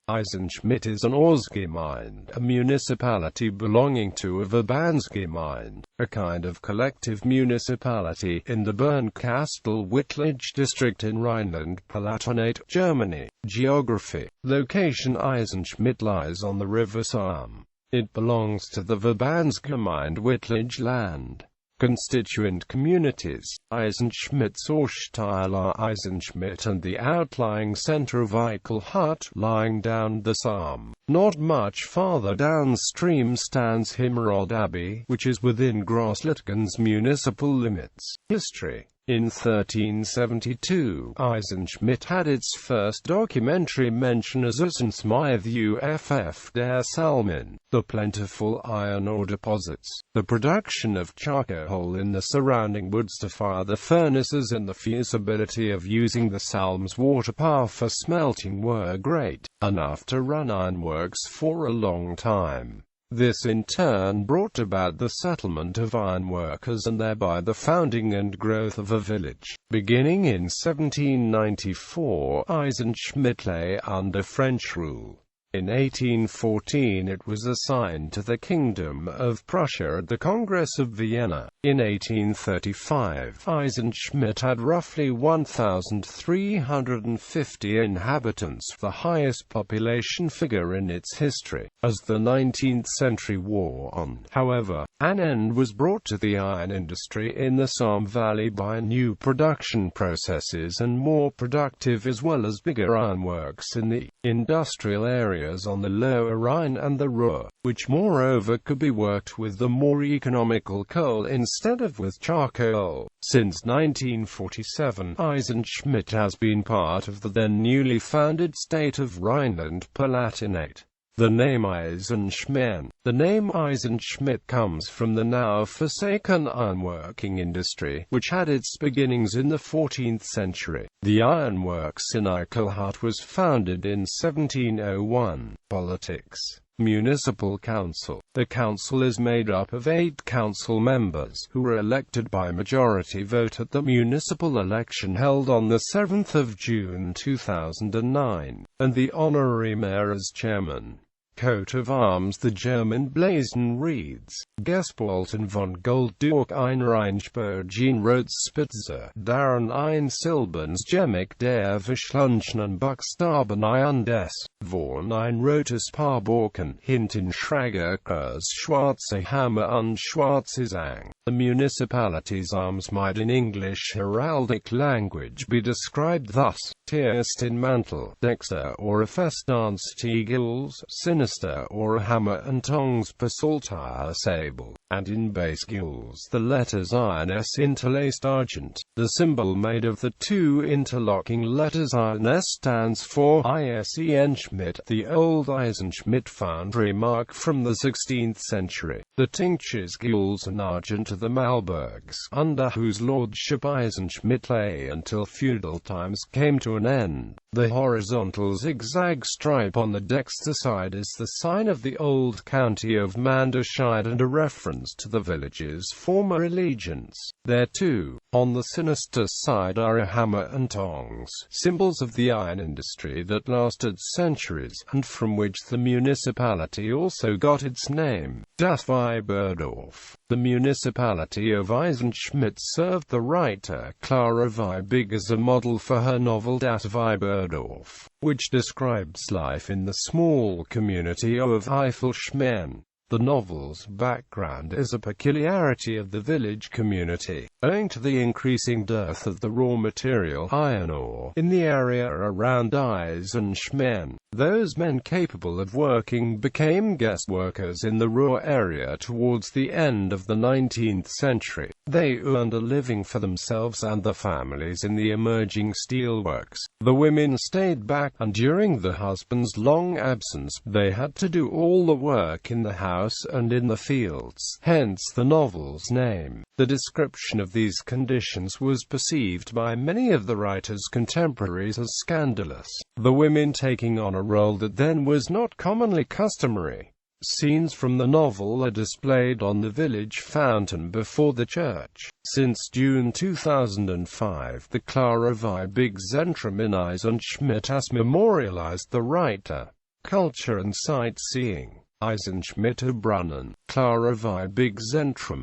Eisenschmitt is an Ortsgemeinde, a municipality belonging to a Verbandsgemeinde, a kind of collective municipality, in the Bernkastel-Wittlich district in Rhineland-Palatinate, Germany. Geography. Location: Eisenschmitt lies on the river Sarm. It belongs to the Verbandsgemeinde Wittlich land. Constituent communities: Eisenschmitt, Ortsteile Eisenschmitt and the outlying centre of Eichelhut, lying down the Sarm. Not much farther downstream stands Himmerod Abbey, which is within Grosslittgen's municipal limits. History. In 1372, Eisenschmitt had its first documentary mention as Eisenschmitt uff der Salmen, the plentiful iron ore deposits, the production of charcoal in the surrounding woods to fire the furnaces, and the feasibility of using the Salm's water power for smelting were great enough to run ironworks for a long time. This in turn brought about the settlement of ironworkers and thereby the founding and growth of a village. Beginning in 1794, Eisenschmitt lay under French rule. In 1814 it was assigned to the Kingdom of Prussia at the Congress of Vienna. In 1835, Eisenschmitt had roughly 1,350 inhabitants, the highest population figure in its history. As the 19th century wore on, however, an end was brought to the iron industry in the Somme Valley by new production processes and more productive as well as bigger ironworks in the industrial areas on the Lower Rhine and the Ruhr, which moreover could be worked with the more economical coal instead of with charcoal. Since 1947, Eisenschmitt has been part of the then newly founded state of Rhineland-Palatinate. The name Eisenschmitt. The name Eisenschmitt comes from the now forsaken ironworking industry, which had its beginnings in the 14th century. The ironworks in Eichelhut was founded in 1701. Politics. Municipal Council. The council is made up of 8 council members, who were elected by majority vote at the municipal election held on the 7th of June 2009, and the honorary mayor as chairman. Coat of arms: the German blazon reads, Gespalten von Gold durch ein Rheinspurgen Rot Spitze, daran ein Silbernes Gemäck der verschlungenen Buchstaben ein des, vorn ein rotes Paar Borken, hinten schräger Kreuz, schwarze Hammer und schwarze Zang. The municipality's arms might in English heraldic language be described thus: Tierst in Mantel, Dexter or a Festance Tegels, Sinister or a Hammer and Tongs per Saltire Sable, and in base gules the letters INS interlaced argent. The symbol made of the 2 interlocking letters INS stands for Eisenschmitt, the old Eisenschmitt foundry mark from the 16th century. The tinctures gules and argent are the Malbergs, under whose lordship Eisenschmitt lay until feudal times came to an end. The horizontal zigzag stripe on the dexter side is the sign of the old county of Manderscheid and a reference to the village's former allegiance. There too, on the sinister side, are a hammer and tongs, symbols of the iron industry that lasted centuries, and from which the municipality also got its name. Das Weiberdorf. The municipality of Eisenschmitt served the writer Clara Weibig as a model for her novel Das Weiberdorf, which describes life in the small community of Eifelschmitt. The novel's background is a peculiarity of the village community. Owing to the increasing dearth of the raw material iron ore in the area around Eisenschmitt, those men capable of working became guest workers in the Ruhr area towards the end of the 19th century. They earned a living for themselves and their families in the emerging steelworks. The women stayed back, and during the husband's long absence, they had to do all the work in the house and in the fields, hence the novel's name. The description of these conditions was perceived by many of the writer's contemporaries as scandalous, the women taking on a role that then was not commonly customary. Scenes from the novel are displayed on the village fountain before the church. Since June 2005, the Clara Weibig Zentrum in Eisenschmitt has memorialized the writer. Culture and sightseeing. Eisenschmitt Brunnen, Clara Viebig Zentrum.